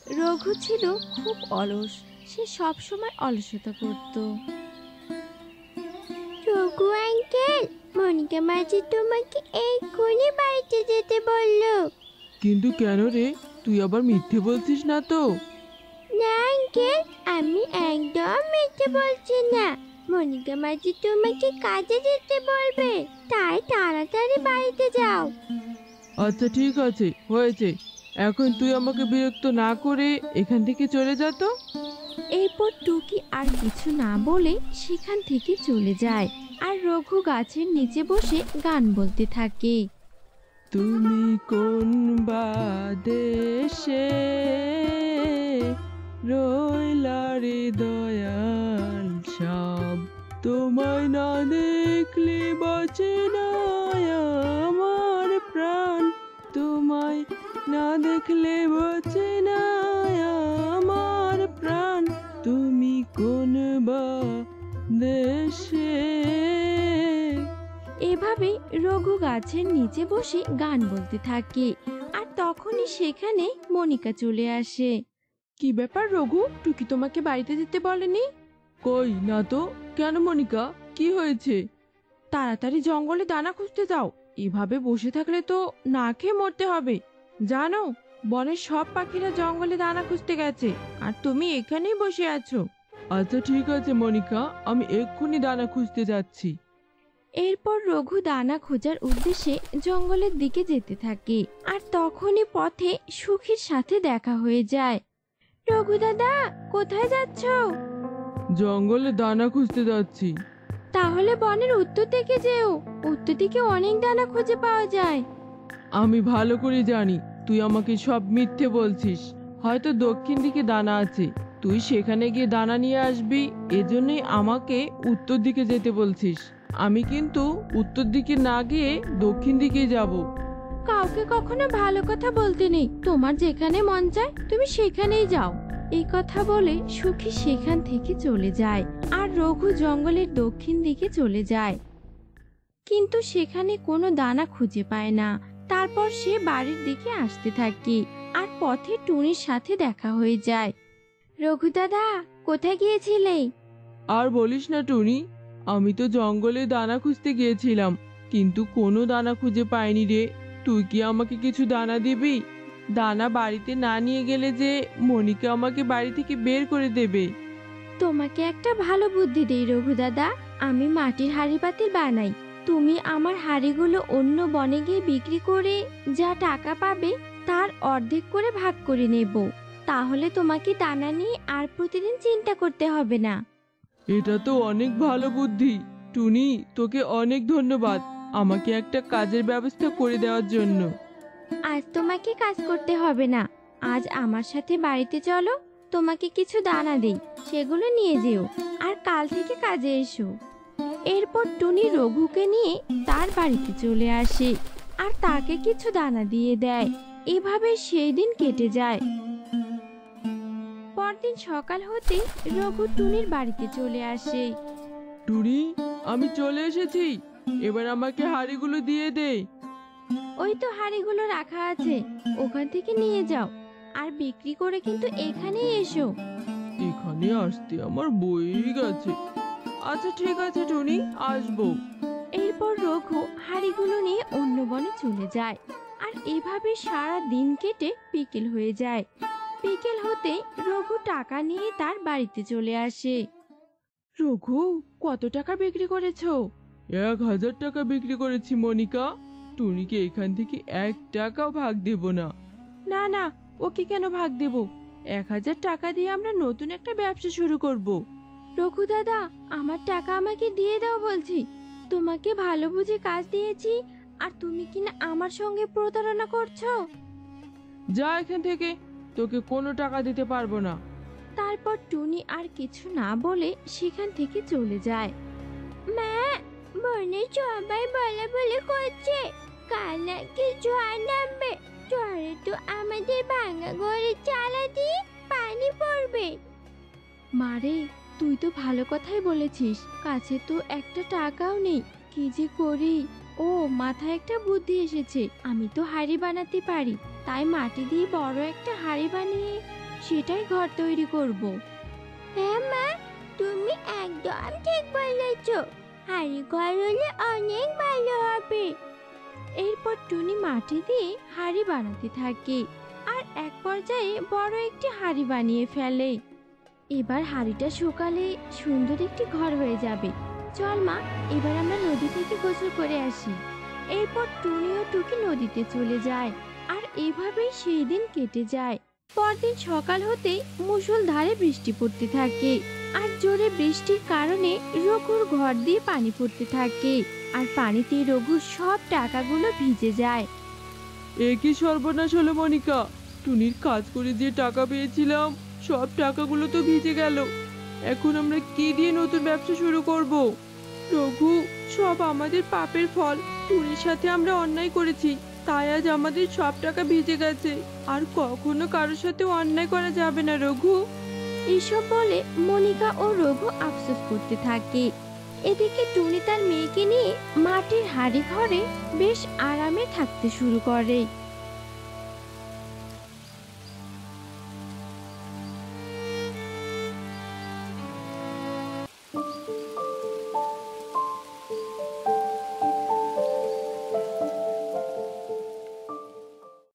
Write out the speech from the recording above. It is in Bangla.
রঘু ছিল খুব অলস। সে সব সময় অলসতা করত। রঘু আঙ্কেল, মনিকা মাঝি তোমাকে এক্ষুনি বাড়িতে যেতে বললো। কিন্তু কেন রে, তুই আবার মিথ্যে বলছিস না তো? না আঙ্কেল, আমি একদম মিথ্যে বলছি না। মনিকা মাঝি তোমাকে কাজে যেতে বলবে, তাই তাড়াতাড়ি বাড়িতে যাও। আচ্ছা ঠিক আছে, হয়েছে। এখন তুই আমাকে বিরক্ত না করে এখান থেকে চলে যা তো। এরপর টুকি আর কিছু না বলে সেখান থেকে চলে যায়। আর রঘু গাছের নিচে বসে গান বলতে থাকে। তুমি কোন বা দেশে রইলা রে দয়াল সব, তোমায় না দেখলে বাঁচে না আমার প্রাণ, তোমায় না দেখলে বাঁচে না আমার প্রাণ, তুমি কোন বা দেশে। এভাবে রঘু গাছের নিচে বসে গান বলতে থাকে। আর তখনই সেখানে মনিকা চলে আসে। কি ব্যাপার রঘু, টুকি তোমাকে বাড়িতে যেতে বলেনি? কই না তো। কেন মনিকা, কি হয়েছে? তাড়াতাড়ি জঙ্গলে দানা খুঁজতে যাও। এভাবে বসে থাকলে তো না খেয়ে মরতে হবে। জানো, বনের সব পাখিরা জঙ্গলে দানা খুঁজতে গেছে, আর তুমি এখানেই বসে আছো। আচ্ছা ঠিক আছে মনিকা, আমি এক্ষুনি দানা খুঁজতে যাচ্ছি। এরপর রঘু দানা খোঁজার উদ্দেশ্যে জঙ্গলের দিকে যেতে থাকে। আর তখনই পথে সুখীর সাথে দেখা হয়ে যায়। রঘু দাদা, কোথায় যাচ্ছো? জঙ্গলে দানা খুঁজতে যাচ্ছি। তাহলে বনের উত্তর দিকে যেও। উত্তর দিকে অনেক দানা খুঁজে পাওয়া যায়। আমি ভালো করে জানি তুই আমাকে সব মিথ্যে বলছিস। হয়তো দক্ষিণ দিকে দানা আছে, তুই সেখানে গিয়ে দানা নিয়ে আসবি, এজন্যই আমাকে উত্তর দিকে যেতে বলছিস। আমি কিন্তু উত্তর দিকে না গিয়ে দক্ষিণ দিকে যাব। কাউকে কখনো ভালো কথা বলতে নেই। তোমার যেখানে মন চায় তুমি সেখানেই যাও। এই কথা বলে সুখী সেখান থেকে চলে যায়। আর রঘু জঙ্গলের দক্ষিণ দিকে চলে যায়, কিন্তু সেখানে কোনো দানা খুঁজে পায় না। তারপর সে বাড়ির দিকে আসতে থাকে। আর পথে টুনির সাথে দেখা হয়ে যায়। রঘু দাদা, কোথায় গিয়েছিলে? আর বলিস না টুনি, আমি তো জঙ্গলে দানা খুঁজতে গিয়েছিলাম, কিন্তু কোনো দানা খুঁজে পাইনি রে। তুই কি আমাকে কিছু দানা দিবি? দানা বাড়িতে না নিয়ে গেলে যে মনিকা আমাকে বাড়ি থেকে বের করে দেবে। তোমাকে একটা ভালো বুদ্ধি দেই রঘু দাদা। আমি মাটির হাঁড়ি পাতিল বানাই। তুমি আমার হাঁড়িগুলো অন্য বনে গিয়ে বিক্রি করে যা টাকা পাবে তার অর্ধেক করে ভাগ করে নেব। তাহলে তোমাকে দানা নিয়ে আর প্রতিদিন চিন্তা করতে হবে না। এটা তো অনেক ভালো বুদ্ধি টুনি, তোকে অনেক ধন্যবাদ আমাকে একটা কাজের ব্যবস্থা করে দেওয়ার জন্য। আজ তোমাকে কাজ করতে হবে না। আজ আমার সাথে বাড়িতে চলো, তোমাকে কিছু দানা দেই, সেগুলো নিয়ে যেও। আর কাল থেকে কাজে এসো। এরপর টুনি রঘুকে নিয়ে তার বাড়িতে চলে আসে আর তাকে কিছু দানা দিয়ে দেয়। এভাবে সেই দিন কেটে যায়। পরদিন সকাল হতে রঘু টুনির বাড়িতে চলে আসে। টুনি, আমি চলে এসেছি, এবার আমাকে হাঁড়িগুলো দিয়ে দে। ওই তো হাঁড়িগুলো রাখা আছে, ওখান থেকে নিয়ে যাও। আর বিক্রি করে কিন্তু এখানেই এসো। এখানে আসতে আমার বই গেছে। আচ্ছা ঠিক আছে টুনি, আসবো। এরপর রঘু হাঁড়িগুলো নিয়ে অন্য বনে চলে যায়। আর এভাবে সারা দিন কেটে বিকেল হয়ে যায়। বিকেল হতে রঘু টাকা নিয়ে তার বাড়িতে চলে আসে। রঘু, কত টাকা বিক্রি করেছো? 1000 টাকা বিক্রি করেছি মনিকা। টুনিকে এখান থেকে 1 টাকাও ভাগ দেব না। না না, ওকে কেন ভাগ দেব? 1000 টাকা দিয়ে আমরা নতুন একটা ব্যবসা শুরু করব। রঘু দাদা, আমার টাকা আমাকে দিয়ে দাও বলছি। তোমাকে ভালো বুঝে কাজ দিয়েছি, আর তুমি কিনা আমার সঙ্গে প্রতারণা করছো। যা এখান থেকে, তোকে কোনো টাকা দিতে পারবো না। তারপর টুনি আর কিছু না বলে সেখান থেকে চলে যায়। মা, বনে সবাই বলা বলে করছে কাল নাকি ঝড় নামবে। ঝড়ে তো আমাদের ভাঙা ঘরের চালা দিয়ে পানি পড়বে। মারে, তুই তো ভালো কথাই বলেছিস। কাছে তো একটা টাকাও নেই, কি যে করি। ও, মাথায় একটা বুদ্ধি এসেছে। আমি তো হাঁড়ি বানাতে পারি, তাই মাটি দিয়ে বড় একটা হাঁড়ি বানিয়ে সেটাই ঘর তৈরি করব। হ্যাঁ মা, তুমি একদম ঠিক বলেছ। হাড়ি ঘর হলে অনেক ভালো হবে। এরপর টুনি মাটি দিয়ে হাঁড়ি বানাতে থাকে আর এক পর্যায়ে বড় একটি হাঁড়ি বানিয়ে ফেলে। এবার হাঁড়িটা শুকালে সুন্দর একটি ঘর হয়ে যাবে। চল মা, এবার আমরা নদী থেকে গোসল করে আসি। এরপর টুনি ও টুকি নদীতে চলে যায় আর এভাবেই সেই দিন কেটে যায়। পরদিন সকাল হতেই মুষলধারে বৃষ্টি পড়তে থাকে আর জোরে বৃষ্টির কারণে রঘুর ঘর দিয়ে পানি পড়তে থাকে আর পানিতে রঘুর সব টাকাগুলো ভিজে যায়। এ কি সর্বনাশ হলো মনিকা, টুনির কাজ করে যে টাকা পেয়েছিলাম সব টাকাগুলো তো ভিজে গেল। এখন আমরা কি দিয়ে নতুন ব্যবসা শুরু করব? রঘু, সব আমাদের পাপের ফল। টুনির সাথে আমরা অন্যায় করেছি, তাই আজ আমাদের সব টাকা ভিজে গেছে। আর কখনো কারোর সাথে অন্যায় করা যাবে না রঘু। এসব বলে মনিকা ও রঘু আফসোস করতে থাকে। এদিকে টুনি তার মেয়েকে নিয়ে মাটির হাঁড়ি ঘরে বেশ আরামে থাকতে শুরু করে।